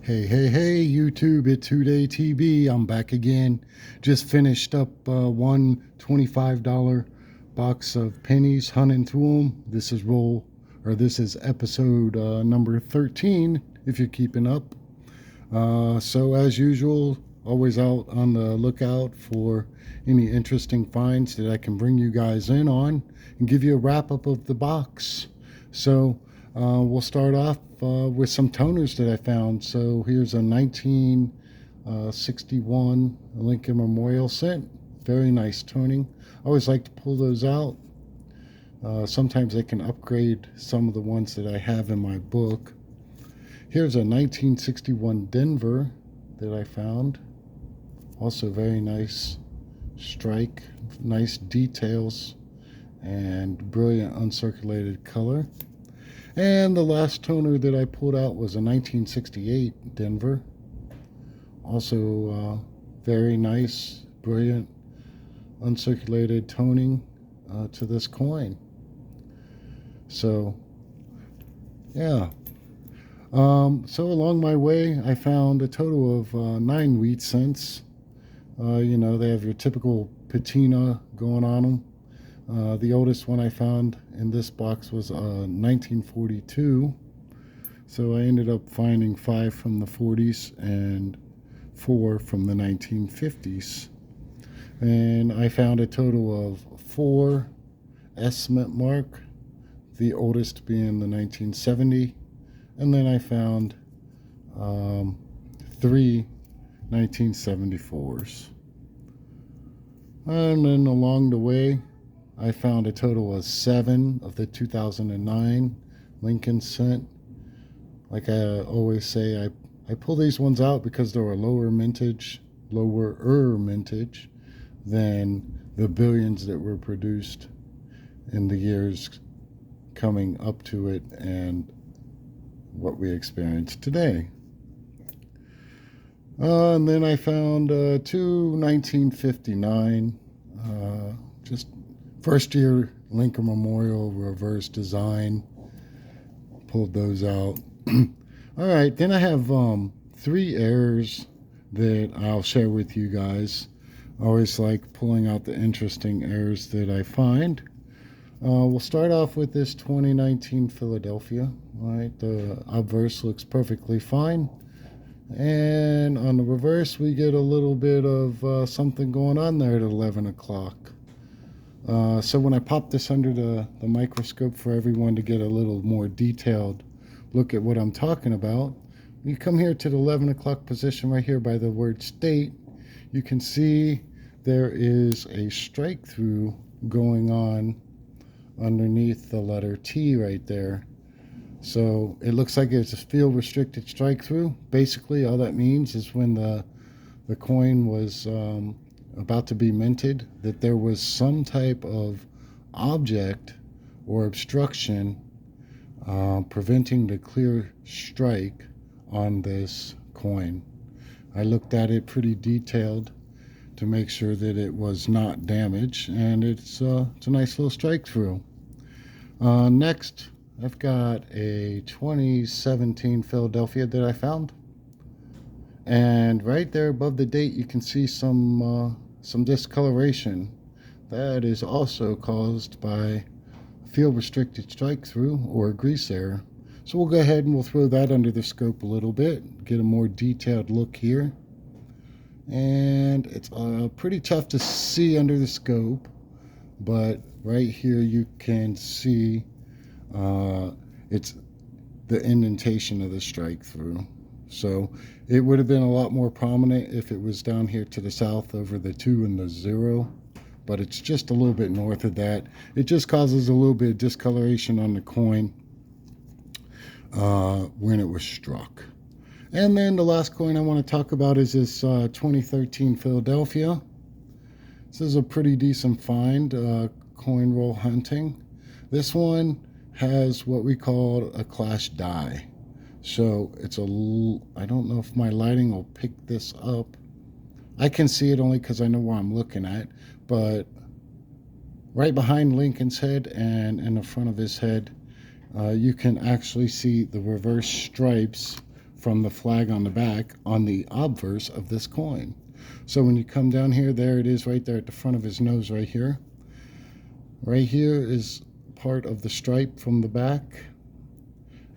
Hey, YouTube, it's Houday TV. I'm back again. Just finished up one $25 box of pennies, hunting through them. This is episode number 13, if you're keeping up. So, as usual, always out on the lookout for any interesting finds that I can bring you guys in on and give you a wrap up of the box. So, we'll start off with some toners that I found. So, here's a 1961 Lincoln Memorial cent. Very nice toning. I always like to pull those out. Sometimes they can upgrade some of the ones that I have in my book. Here's a 1961 Denver that I found. Also very nice strike, nice details, and brilliant uncirculated color. And the last toner that I pulled out was a 1968 Denver. Also very nice, brilliant, uncirculated toning to this coin. So, yeah. So along my way, I found a total of 9 wheat cents. They have your typical patina going on them. The oldest one I found in this box was 1942. So I ended up finding 5 from the 40s and 4 from the 1950s. And I found a total of 4 S-Mint mark, the oldest being the 1970. And then I found 3 1974s. And then along the way, I found a total of 7 of the 2009 Lincoln cent. Like I always say, I pull these ones out because they're a lower mintage than the billions that were produced in the years coming up to it and what we experience today. And then I found 2 1959, just first year Lincoln Memorial reverse design. Pulled those out. All right, then I have 3 errors that I'll share with you guys. I always like pulling out the interesting errors that I find. We'll start off with this 2019 Philadelphia. All right, the obverse looks perfectly fine. And on the reverse, we get a little bit of something going on there at 11 o'clock. So when I pop this under the microscope for everyone to get a little more detailed look at what I'm talking about, you come here to the 11 o'clock position right here by the word state, you can see there is a strike through going on underneath the letter T right there. So it looks like it's a field restricted strike through. Basically, all that means is when the coin was about to be minted, that there was some type of object or obstruction preventing the clear strike on this coin. I looked at it pretty detailed to make sure that it was not damaged, and it's a nice little strike through. Next, I've got a 2017 Philadelphia that I found, and right there above the date you can see some discoloration. That is also caused by field restricted strike through or grease error. So we'll go ahead and we'll throw that under the scope a little bit, get a more detailed look here. And it's pretty tough to see under the scope, but right here you can see it's the indentation of the strike through. So it would have been a lot more prominent if it was down here to the south over the 2 and the 0, but it's just a little bit north of that. It just causes a little bit of discoloration on the coin when it was struck. And then the last coin I want to talk about is this 2013 Philadelphia. This is a pretty decent find, coin roll hunting. This one has what we call a clash die. So it's I don't know if my lighting will pick this up. I can see it only because I know where I'm looking at, but right behind Lincoln's head and in the front of his head, you can actually see the reverse stripes from the flag on the back on the obverse of this coin. So when you come down here, there it is right there at the front of his nose right here. Right here is part of the stripe from the back.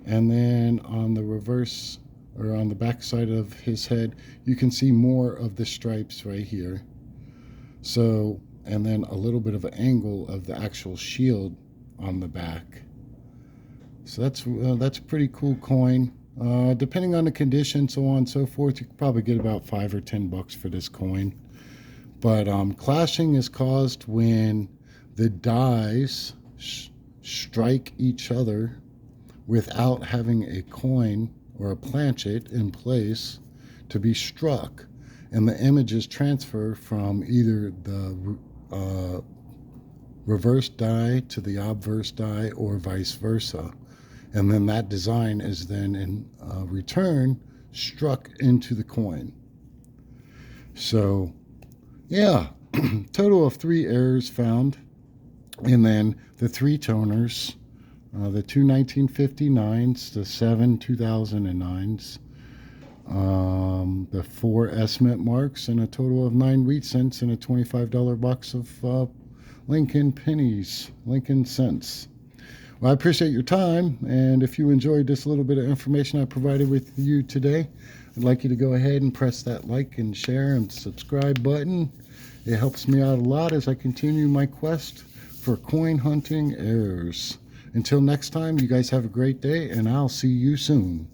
And then on the reverse, or on the back side of his head, you can see more of the stripes right here. So, and then a little bit of an angle of the actual shield on the back. So that's a pretty cool coin. Depending on the condition, so on and so forth, you could probably get about $5 or $10 for this coin. But clashing is caused when the dies strike each other without having a coin or a planchet in place to be struck, and the images transfer from either the reverse die to the obverse die or vice versa. And then that design is then in return struck into the coin. So yeah, total of 3 errors found. And then the 3 toners, the 2 1959s, the 7 2009s, the 4 estimate marks, and a total of 9 wheat cents and a $25 box of Lincoln pennies, Lincoln cents. Well, I appreciate your time, and if you enjoyed this little bit of information I provided with you today, I'd like you to go ahead and press that like and share and subscribe button. It helps me out a lot as I continue my quest for coin hunting errors. Until next time, you guys have a great day, and I'll see you soon.